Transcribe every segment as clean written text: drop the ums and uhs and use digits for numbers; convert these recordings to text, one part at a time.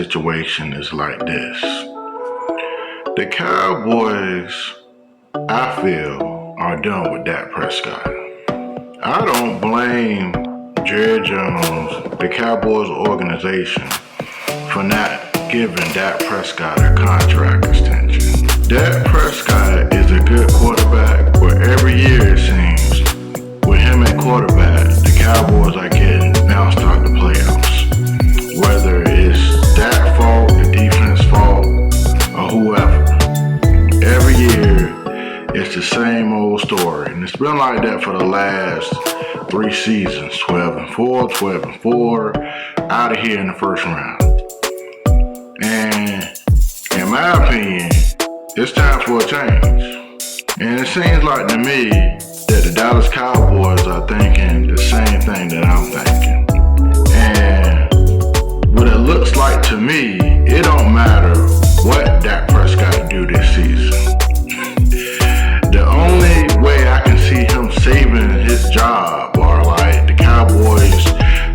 situation is like this. The Cowboys, I feel, are done with Dak Prescott. I don't blame Jerry Jones, the Cowboys organization, for not giving Dak Prescott a contract extension. Dak Prescott is a good quarterback, but every year it seems, with him at quarterback, the Cowboys are getting bounced out the playoffs. Whether it's Dak's fault, the defense fault, or whoever. Every year, it's the same old story. And it's been like that for the last 3 seasons, 12-4, 12-4, out of here in the first round. And in my opinion, it's time for a change. And it seems like to me that the Dallas Cowboys are thinking the same thing that I'm thinking. And what it looks like to me, it don't matter what Dak Prescott do this season. The only way I can see him saving his job are like the Cowboys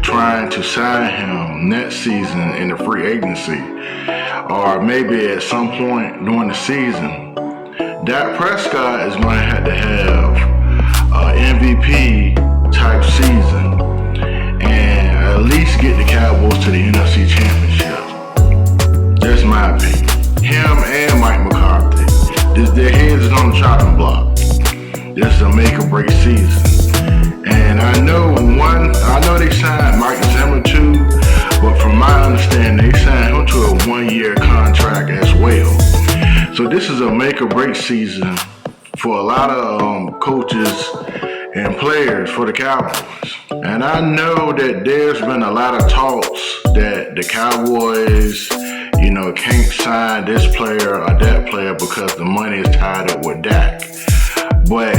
trying to sign him next season in the free agency, or maybe at some point during the season. Dak Prescott is going to have an MVP type season and at least get the Cowboys to the NFC Championship. That's my opinion. Him and Mike McCarthy, their heads is on the chopping block. This is a make or break season. And I know they signed Mike Zimmer too, but from my understanding, they signed him to a 1-year contract as well. So this is a make or break season for a lot of coaches and players for the Cowboys. And I know that there's been a lot of talks that the Cowboys, can't sign this player or that player because the money is tied up with Dak. But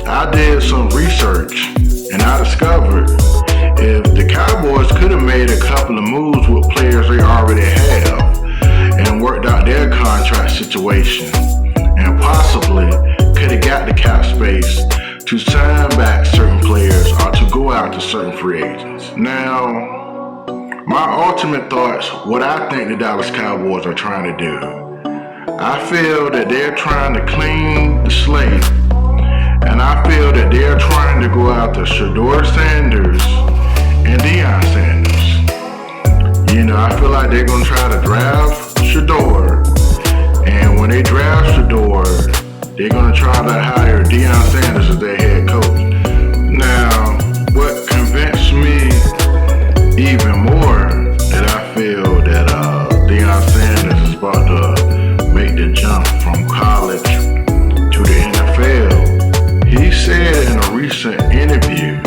I did some research and I discovered if the Cowboys could have made a couple of moves with players they already have and worked out their contract situation and possibly could have got the cap space to sign back certain players or to go out to certain free agents. Now, my ultimate thoughts, what I think the Dallas Cowboys are trying to do, I feel that they're trying to clean the slate, and I feel that they're trying to go after Shedeur Sanders and Deion Sanders. I feel like they're going to try to draft Shedeur, and when they draft Shedeur, they're going to try to hire Deion Sanders as their head coach. Now, what convinced me even more that I feel that Deion Sanders is about to make the jump from college to the NFL. He said in a recent interview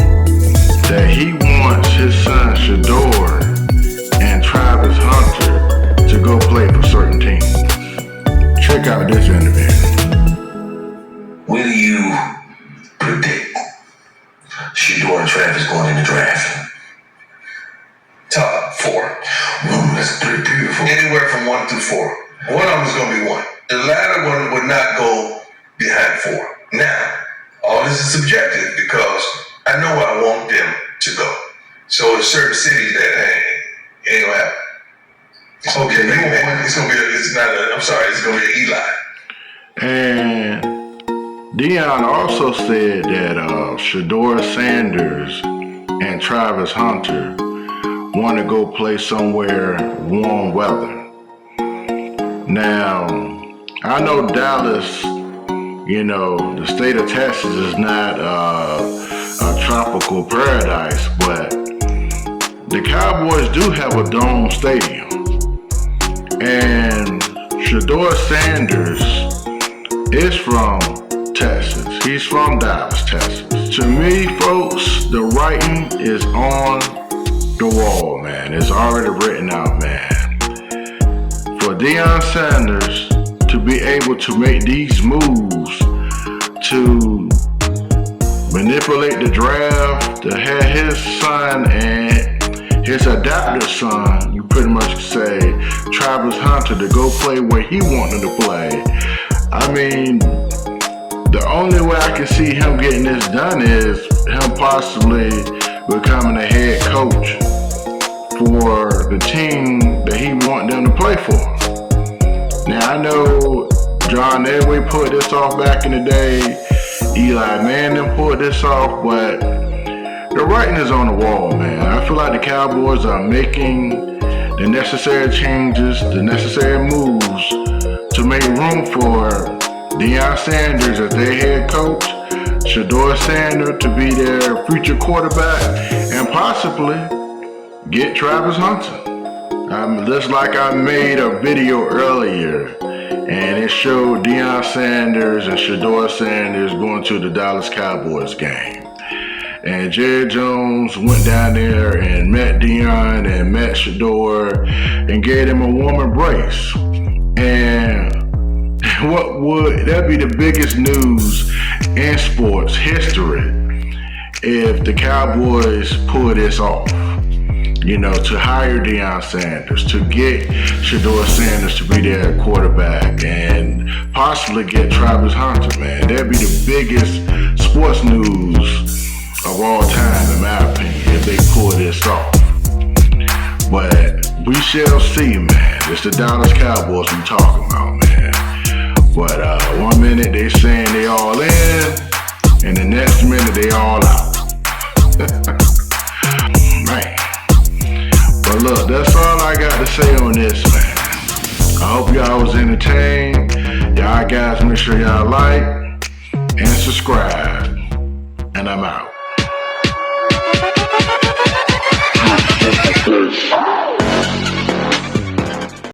that he wants his son Shedeur and Travis Hunter to go play for certain teams. Check out this interview. Where do you predict Shedeur and Travis going in the draft? Top 4. That's pretty beautiful. Anywhere from 1 through 4. One of them is going to be 1. The latter one would not go behind 4. Now, all this is subjective because I know where I want them to go. So there's certain cities that it ain't gonna happen. It's gonna be it's gonna be an Eli. And Deion also said that Shedeur Sanders and Travis Hunter want to go play somewhere warm weather. Now, I know Dallas, the state of Texas is not a tropical paradise, but the Cowboys do have a dome stadium. And Shedeur Sanders is from Texas. He's from Dallas, Texas. To me, folks, the writing is on the wall, man. It's already written out, man. For Deion Sanders to be able to make these moves to manipulate the draft, to have his son and his adopted son, you pretty much say, Travis Hunter, to go play where he wanted to play. I mean, the only way I can see him getting this done is him possibly becoming a head coach for the team that he want them to play for. Now, I know John Elway put this off back in the day. Eli Manning put this off, but the writing is on the wall, man. I feel like the Cowboys are making the necessary changes, the necessary moves to make room for Deion Sanders as their head coach, Shedeur Sanders to be their future quarterback, and possibly get Travis Hunter. Just like I made a video earlier, and it showed Deion Sanders and Shedeur Sanders going to the Dallas Cowboys game. And Jerry Jones went down there and met Deion and met Shedeur and gave him a warm embrace. And that'd be the biggest news in sports history if the Cowboys pull this off. You know, to hire Deion Sanders, to get Shedeur Sanders to be their quarterback, and possibly get Travis Hunter, man. That'd be the biggest sports news of all time, in my opinion, if they pull this off. But we shall see, man. It's the Dallas Cowboys we talking about, man. But 1 minute they saying they all in, and the next minute they all out. Man. But look, that's all I got to say on this, man. I hope y'all was entertained. Y'all guys make sure y'all like and subscribe. And I'm out.